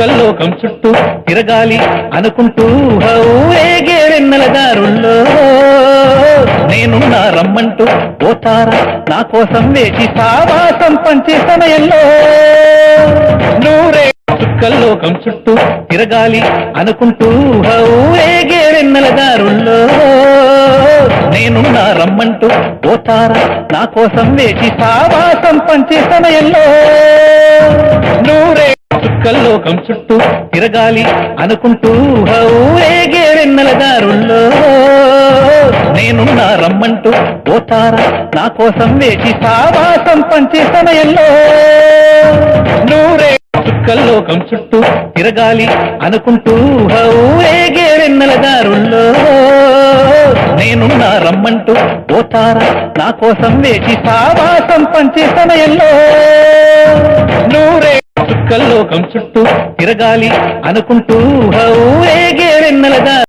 చుక్కల్లోకం చుట్టూ తిరగాలి అనుకుంటూ ఊరేగే వెన్నెల దారుల్లో నేనున్నా రమ్మంటూ పోతారా నా కోసం వేచి సావాసం పంచే సమయంలో నూరే చుక్కల్లోకం చుట్టూ తిరగాలి అనుకుంటూ ఊరేగే వెన్నెల దారుల్లో నేనున్నా రమ్మంటూ పోతారా నా కోసం వేచి సావాసం పంచే సమయంలో నూరే చుక్కల్లోకం చుట్టూ తిరగాలి అనుకుంటూ ఊరేగే వెన్నెల దారుల్లో నేనున్నా రమ్మంటూ పోతారా నా కోసం వేచి సావాసం పంచే సమయంలో నూరే చుక్కల్లోకం చుట్టూ తిరగాలి అనుకుంటూ ఊరేగే వెన్నెల దారుల్లో నేనున్నా రమ్మంటూ పోతారా నా కోసం వేచి సావాసం పంచే సమయంలో నూరే చుక్కల్లోకం చుట్టూ తిరగాలి అనుకుంటూ ఊరే